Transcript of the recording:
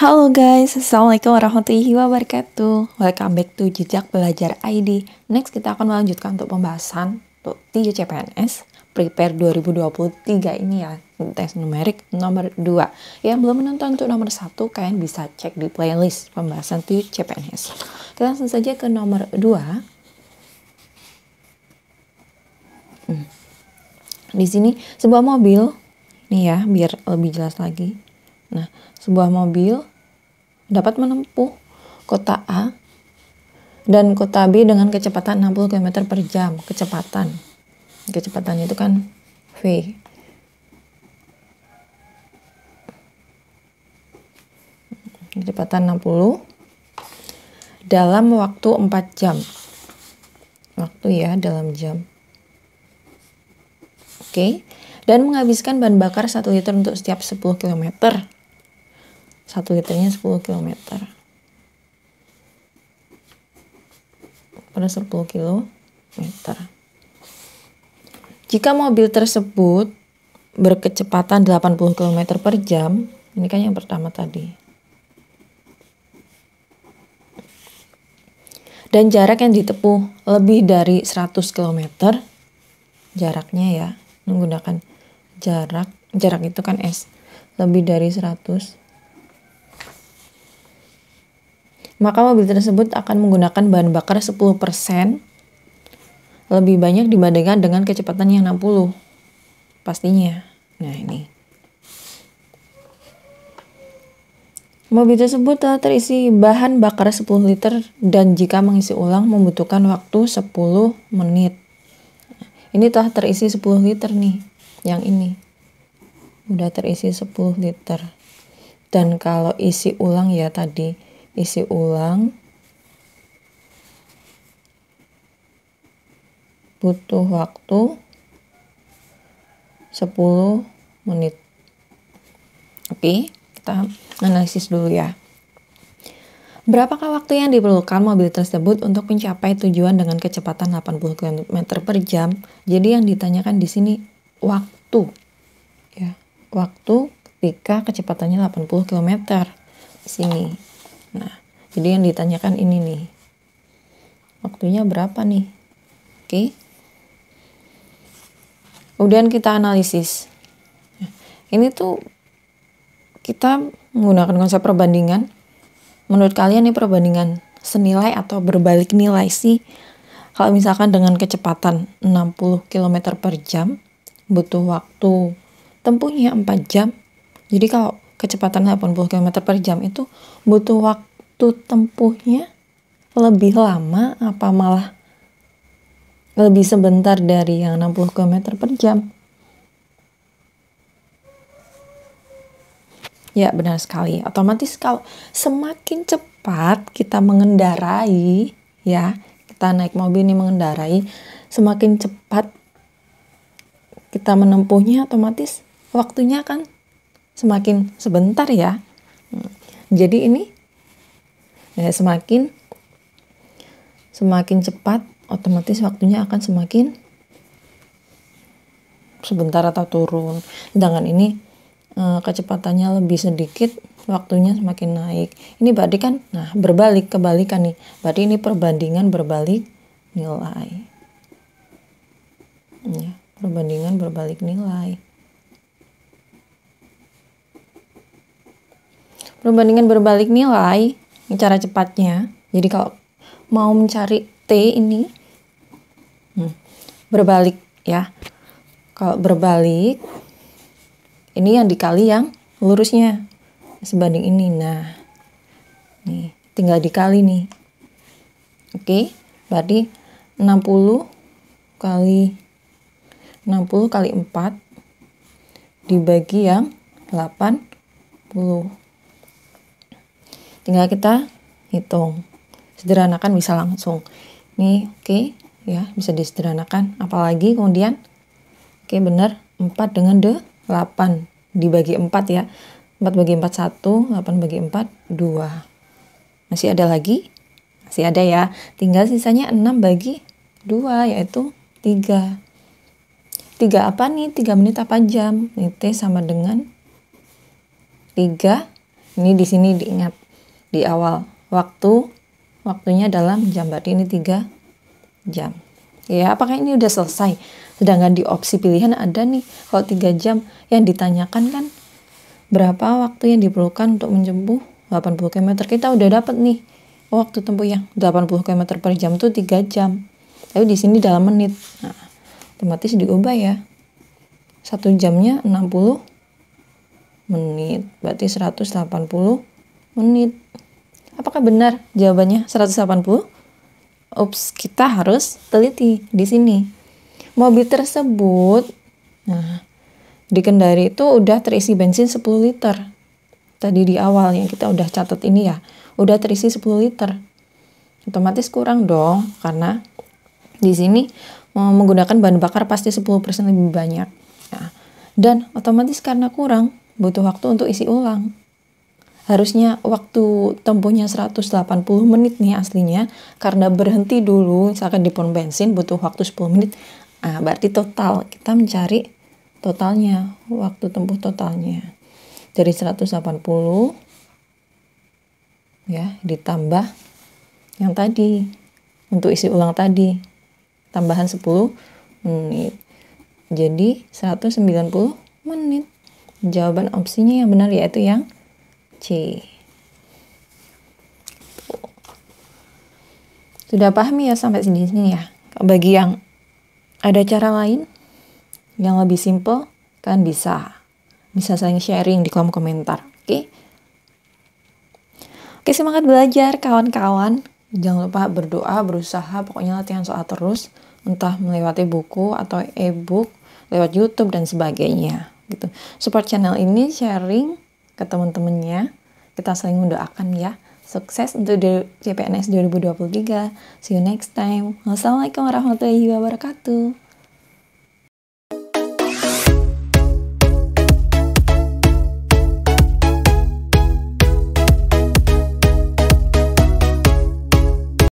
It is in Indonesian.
Halo guys, Assalamualaikum warahmatullahi wabarakatuh. Welcome back to Jejak Belajar ID. Next kita akan melanjutkan untuk pembahasan untuk TIU CPNS Prepare 2023 ini ya, tes numerik nomor 2. Yang belum menonton untuk nomor 1, kalian bisa cek di playlist pembahasan TIU CPNS. Kita langsung saja ke nomor 2. Di sini sebuah mobil, nih ya, biar lebih jelas lagi. Nah, sebuah mobil dapat menempuh kota A dan kota B dengan kecepatan 60 km per jam. Kecepatan itu kan V. Kecepatan 60 dalam waktu 4 jam. Waktu ya, dalam jam. Oke. Dan menghabiskan bahan bakar 1 liter untuk setiap 10 km. 1 liternya 10 km. Pada 10 km. Jika mobil tersebut berkecepatan 80 km per jam, ini kan yang pertama tadi. Dan jarak yang ditempuh lebih dari 100 km, jaraknya ya, menggunakan jarak itu kan S, lebih dari 100. Maka mobil tersebut akan menggunakan bahan bakar 10% lebih banyak dibandingkan dengan kecepatan yang 60 pastinya. Nah ini, mobil tersebut telah terisi bahan bakar 10 liter dan jika mengisi ulang membutuhkan waktu 10 menit. Ini telah terisi 10 liter nih, yang ini udah terisi 10 liter. Dan kalau isi ulang ya tadi, isi ulang butuh waktu 10 menit. Oke, kita analisis dulu ya. Berapakah waktu yang diperlukan mobil tersebut untuk mencapai tujuan dengan kecepatan 80 km per jam? Jadi yang ditanyakan di sini waktu. Ya, waktu ketika kecepatannya 80 km di sini. Nah, jadi yang ditanyakan ini nih. Waktunya berapa nih? Oke. Kemudian kita analisis. Ini tuh kita menggunakan konsep perbandingan. Menurut kalian nih perbandingan senilai atau berbalik nilai sih? Kalau misalkan dengan kecepatan 60 km per jam, butuh waktu tempuhnya 4 jam. Jadi kalau kecepatan 80 km per jam itu butuh waktu tempuhnya lebih lama apa malah lebih sebentar dari yang 60 km per jam? Ya benar sekali. Otomatis kalau semakin cepat kita mengendarai, ya kita naik mobil ini mengendarai, semakin cepat kita menempuhnya, otomatis waktunya kan semakin sebentar ya. Jadi ini ya, semakin cepat otomatis waktunya akan semakin sebentar atau turun. Sedangkan ini kecepatannya lebih sedikit, waktunya semakin naik. Ini berarti kan kebalikan nih. Berarti ini perbandingan berbalik nilai. Ya, perbandingan berbalik nilai. Perbandingan berbalik nilai, ini cara cepatnya. Jadi kalau mau mencari T ini, berbalik ya. Kalau berbalik, ini yang dikali yang lurusnya sebanding ini. Nah, nih tinggal dikali nih. Oke, berarti 60 kali 4 dibagi yang 80. Tinggal kita hitung. Sederhanakan bisa langsung. Nih, oke, ya, bisa disederhanakan. Apalagi kemudian benar 4 dengan 8 dibagi 4 ya. 4 bagi 4 1, 8 bagi 4 2. Masih ada lagi? Masih ada ya. Tinggal sisanya 6 bagi 2 yaitu 3. 3 apa nih? 3 menit apa jam? Ini T sama dengan 3 Ini di sini diingat di awal waktunya dalam jam, berarti ini 3 jam. Ya, apakah ini udah selesai? Sedangkan di opsi pilihan ada nih, kalau 3 jam yang ditanyakan kan berapa waktu yang diperlukan untuk menempuh 80 km. Kita udah dapat nih waktu tempuh yang 80 km per jam tuh 3 jam. Tapi di sini dalam menit. Nah, otomatis diubah ya. 1 jamnya 60 menit. Berarti 180 menit. Apakah benar jawabannya 180? Ups, kita harus teliti di sini. Mobil tersebut dikendari itu udah terisi bensin 10 liter. Tadi di awal yang kita udah catat ini ya, udah terisi 10 liter. Otomatis kurang dong, karena di sini menggunakan bahan bakar pasti 10% lebih banyak. Nah, dan otomatis karena kurang, butuh waktu untuk isi ulang. Harusnya waktu tempuhnya 180 menit nih aslinya, karena berhenti dulu misalkan di pom bensin butuh waktu 10 menit. Nah, berarti total kita mencari totalnya, waktu tempuh totalnya dari 180 ya ditambah yang tadi untuk isi ulang tadi tambahan 10 menit. Jadi 190 menit. Jawaban opsinya yang benar yaitu yang C. Sudah paham ya sampai sini ya? Bagi yang ada cara lain yang lebih simple, kan bisa saling sharing di kolom komentar. Oke? Oke, semangat belajar kawan-kawan. Jangan lupa berdoa, berusaha, pokoknya latihan soal terus, entah melewati buku atau e-book, lewat YouTube dan sebagainya gitu. Support channel ini, sharing ke teman-temannya, kita saling mendoakan ya. Sukses untuk CPNS 2023. See you next time. Wassalamualaikum warahmatullahi wabarakatuh.